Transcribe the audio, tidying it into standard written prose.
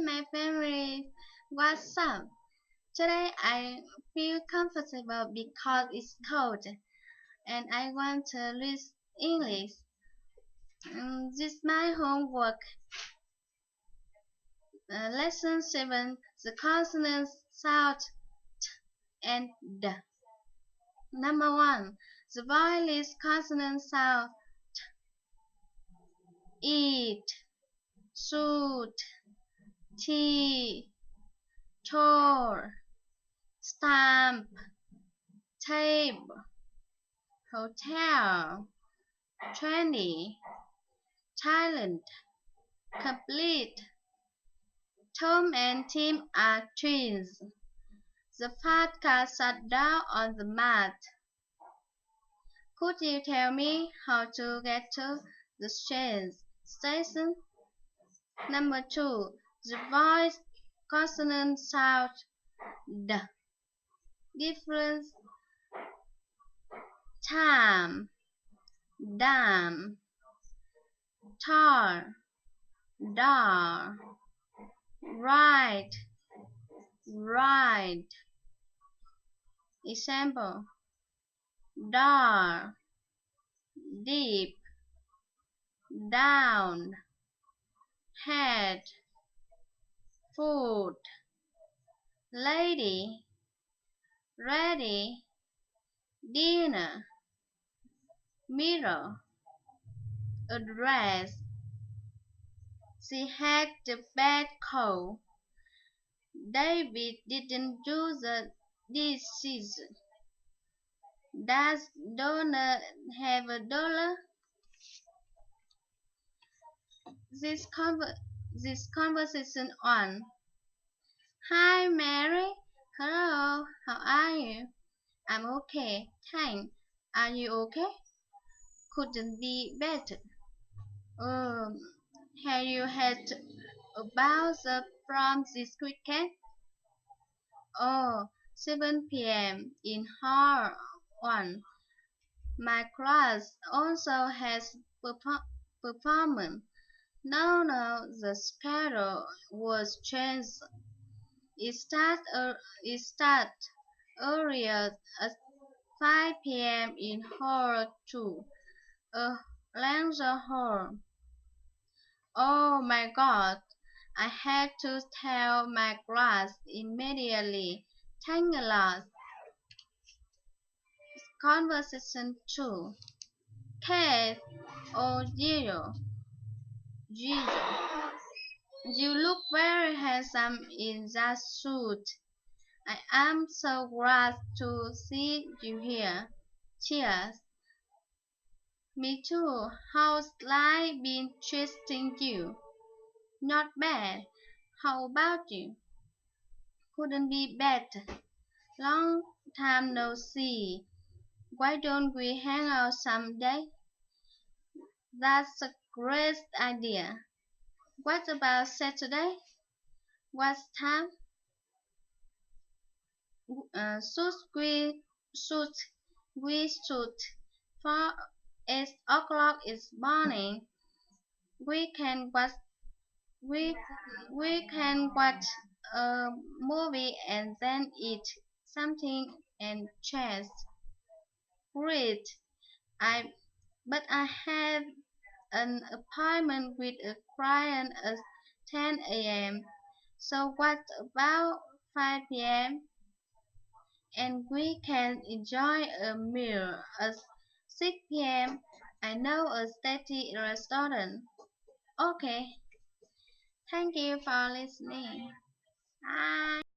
my family. What's up? Today I feel comfortable because it's cold and I want to read English. This is my homework. Lesson 7. The consonants sound t and d. Number 1. The vowels consonant sound eat, shoot, tea, tour, stamp, table, hotel, trendy, Thailand, complete. Tom and Tim are twins. The fat car sat down on the mat. Could you tell me how to get to the train station? Number 2. The voice consonant sound D. Difference time, dam, tar, dar, right, right. Example: dar, deep, down, head, foot, lady, ready, dinner, mirror, address. She had the bad cold. David didn't do the dishes. Does Donna have a dollar? This, this conversation on. Hi, Mary. Hello. How are you? I'm okay. Thanks. Are you okay? Couldn't be better. Um, have you had about the prom this weekend? Oh, 7 p.m. in Hall 1. My class also has performance. No, the schedule was changed. It start earlier at 5 p.m. in Hall 2, a lecture hall. Oh my God! I had to tell my class immediately. Thank a lot. Conversation 2. Kate, oh Giro, you look very handsome in that suit. I am so glad to see you here. Cheers. Me too. How's life been treating you? Not bad. How about you? Couldn't be better. Long time no see. Why don't we hang out someday? That's a great idea. What about Saturday? What time? Should we shoot for 8 o'clock is morning. We can watch we we can watch a movie and then eat something and chat. Great. I but I have an appointment with a client at 10 a.m. So what about 5 p.m.? And we can enjoy a meal at 6 p.m. I know a steady restaurant. Okay, thank you for listening. Bye.